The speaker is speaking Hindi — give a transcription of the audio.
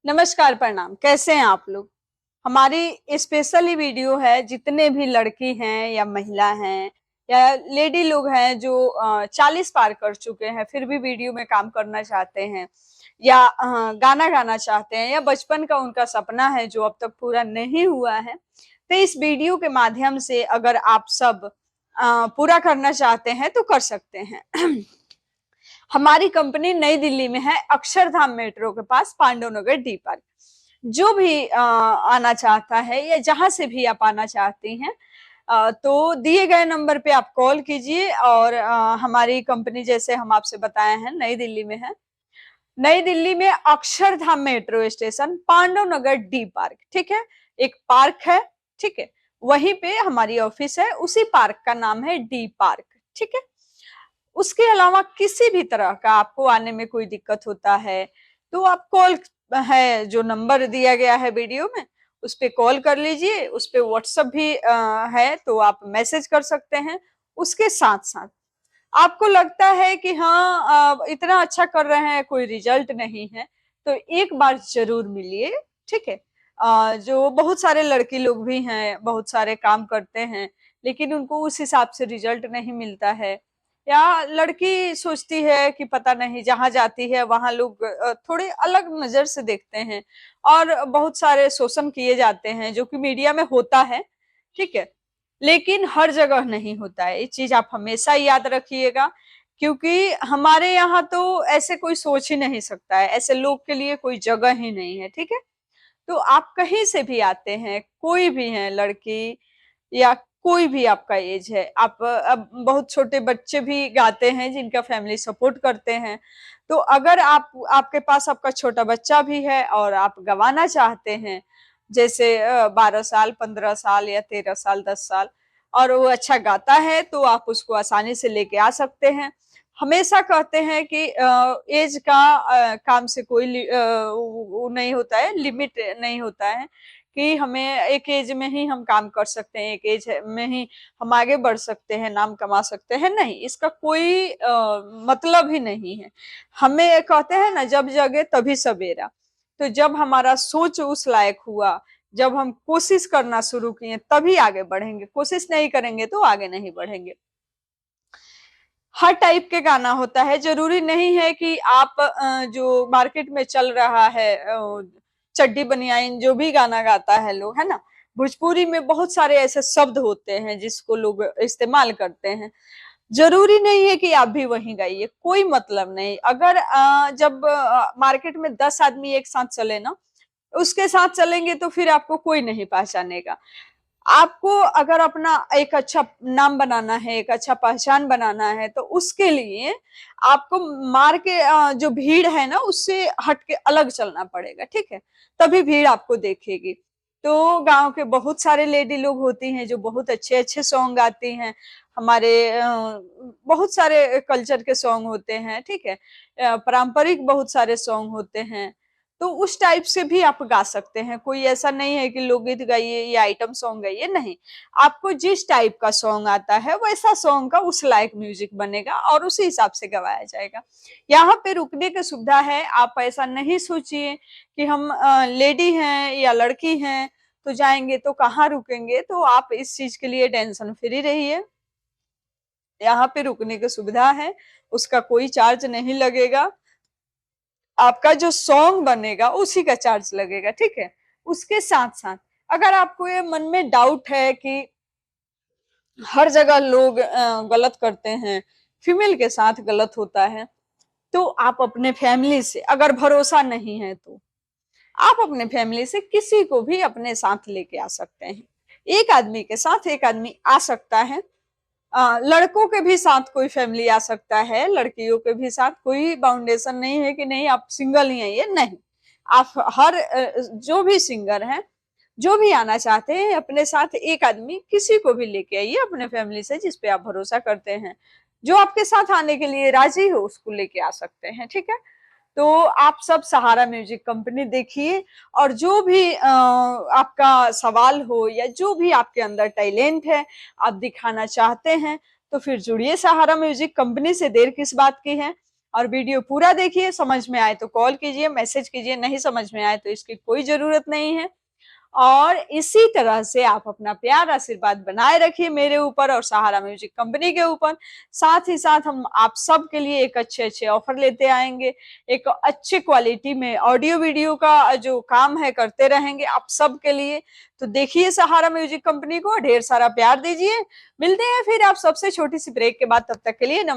नमस्कार, प्रणाम। कैसे हैं आप लोग? हमारी स्पेशली वीडियो है, जितने भी लड़की हैं या महिला हैं या लेडी लोग हैं जो 40 पार कर चुके हैं फिर भी वीडियो में काम करना चाहते हैं या गाना गाना चाहते हैं या बचपन का उनका सपना है जो अब तक पूरा नहीं हुआ है। तो इस वीडियो के माध्यम से अगर आप सब पूरा करना चाहते हैं तो कर सकते हैं। हमारी कंपनी नई दिल्ली में है, अक्षरधाम मेट्रो के पास, पांडव नगर डी पार्क। जो भी आना चाहता है या जहां से भी आप आना चाहती हैं तो दिए गए नंबर पे आप कॉल कीजिए। और हमारी कंपनी, जैसे हम आपसे बताए हैं, नई दिल्ली में है। नई दिल्ली में अक्षरधाम मेट्रो स्टेशन, पांडव नगर डी पार्क, ठीक है। एक पार्क है, ठीक है, वहीं पे हमारी ऑफिस है। उसी पार्क का नाम है डी पार्क, ठीक है। उसके अलावा किसी भी तरह का आपको आने में कोई दिक्कत होता है तो आप कॉल है, जो नंबर दिया गया है वीडियो में, उस पे कॉल कर लीजिए। उस पे व्हाट्सएप भी है, तो आप मैसेज कर सकते हैं। उसके साथ साथ आपको लगता है कि हाँ इतना अच्छा कर रहे हैं, कोई रिजल्ट नहीं है, तो एक बार जरूर मिलिए, ठीक है। जो बहुत सारे लड़की लोग भी हैं, बहुत सारे काम करते हैं, लेकिन उनको उस हिसाब से रिजल्ट नहीं मिलता है। या लड़की सोचती है कि पता नहीं, जहां जाती है वहां लोग थोड़े अलग नजर से देखते हैं और बहुत सारे शोषण किए जाते हैं, जो कि मीडिया में होता है, ठीक है, लेकिन हर जगह नहीं होता है। ये चीज आप हमेशा याद रखिएगा, क्योंकि हमारे यहाँ तो ऐसे कोई सोच ही नहीं सकता है, ऐसे लोग के लिए कोई जगह ही नहीं है, ठीक है। तो आप कहीं से भी आते हैं, कोई भी है, लड़की या कोई भी आपका एज है, आप अब बहुत छोटे बच्चे भी गाते हैं जिनका फैमिली सपोर्ट करते हैं। तो अगर आपके पास आपका छोटा बच्चा भी है और आप गवाना चाहते हैं, जैसे 12 साल, 15 साल या 13 साल, 10 साल, और वो अच्छा गाता है, तो आप उसको आसानी से लेके आ सकते हैं। हमेशा कहते हैं कि एज का काम से कोई वो नहीं होता है, लिमिट नहीं होता है कि हमें एक एज में ही हम काम कर सकते हैं, एक एज में ही हम आगे बढ़ सकते हैं, नाम कमा सकते हैं। नहीं, इसका कोई मतलब ही नहीं है। हमें कहते हैं ना, जब जगे तभी सवेरा। तो जब हमारा सोच उस लायक हुआ, जब हम कोशिश करना शुरू किए, तभी आगे बढ़ेंगे। कोशिश नहीं करेंगे तो आगे नहीं बढ़ेंगे। हर टाइप के गाना होता है, जरूरी नहीं है कि आप जो मार्केट में चल रहा है चड्डी बनियाइन, जो भी गाना गाता है लोग, है ना, भोजपुरी में बहुत सारे ऐसे शब्द होते हैं जिसको लोग इस्तेमाल करते हैं। जरूरी नहीं है कि आप भी वही गाइए, कोई मतलब नहीं। अगर जब मार्केट में 10 आदमी एक साथ चले ना, उसके साथ चलेंगे तो फिर आपको कोई नहीं पहचानेगा। आपको अगर अपना एक अच्छा नाम बनाना है, एक अच्छा पहचान बनाना है, तो उसके लिए आपको मार के जो भीड़ है ना, उससे हट के अलग चलना पड़ेगा, ठीक है। तभी भीड़ आपको देखेगी। तो गांव के बहुत सारे लेडी लोग होती हैं जो बहुत अच्छे अच्छे सॉन्ग गाती हैं। हमारे बहुत सारे कल्चर के सॉन्ग होते हैं, ठीक है। पारंपरिक बहुत सारे सॉन्ग होते हैं। तो उस टाइप से भी आप गा सकते हैं। कोई ऐसा नहीं है कि लोकगीत गाइए या आइटम सॉन्ग गाइए, नहीं। आपको जिस टाइप का सॉन्ग आता है वैसा सॉन्ग का उस लायक म्यूजिक बनेगा और उसी हिसाब से गवाया जाएगा। यहाँ पे रुकने की सुविधा है। आप ऐसा नहीं सोचिए कि हम लेडी हैं या लड़की हैं तो जाएंगे तो कहाँ रुकेंगे। तो आप इस चीज के लिए टेंशन फ्री रहिए। यहाँ पे रुकने की सुविधा है, उसका कोई चार्ज नहीं लगेगा। आपका जो सॉन्ग बनेगा उसी का चार्ज लगेगा, ठीक है। उसके साथ साथ अगर आपको ये मन में डाउट है कि हर जगह लोग गलत करते हैं, फीमेल के साथ गलत होता है, तो आप अपने फैमिली से, अगर भरोसा नहीं है तो आप अपने फैमिली से किसी को भी अपने साथ लेके आ सकते हैं। एक आदमी के साथ एक आदमी आ सकता है। लड़कों के भी साथ कोई फैमिली आ सकता है, लड़कियों के भी साथ कोई बाउंडेशन नहीं है कि नहीं आप सिंगल ही आइए, नहीं। आप हर जो भी सिंगर हैं, जो भी आना चाहते हैं, अपने साथ एक आदमी किसी को भी लेके आइए अपने फैमिली से, जिस पे आप भरोसा करते हैं। जो आपके साथ आने के लिए राजी हो उसको लेके आ सकते हैं, ठीक है। तो आप सब सहारा म्यूजिक कंपनी देखिए, और जो भी आपका सवाल हो या जो भी आपके अंदर टैलेंट है, आप दिखाना चाहते हैं, तो फिर जुड़िए सहारा म्यूजिक कंपनी से। देर किस बात की है। और वीडियो पूरा देखिए, समझ में आए तो कॉल कीजिए, मैसेज कीजिए, नहीं समझ में आए तो इसकी कोई जरूरत नहीं है। और इसी तरह से आप अपना प्यार आशीर्वाद बनाए रखिए मेरे ऊपर और सहारा म्यूजिक कंपनी के ऊपर। साथ ही साथ हम आप सब के लिए एक अच्छे ऑफर लेते आएंगे, एक अच्छे क्वालिटी में ऑडियो वीडियो का जो काम है करते रहेंगे आप सब के लिए। तो देखिए सहारा म्यूजिक कंपनी को, ढेर सारा प्यार दीजिए। मिलते हैं फिर आप सबसे छोटी सी ब्रेक के बाद, तब तक के लिए नमस्कार।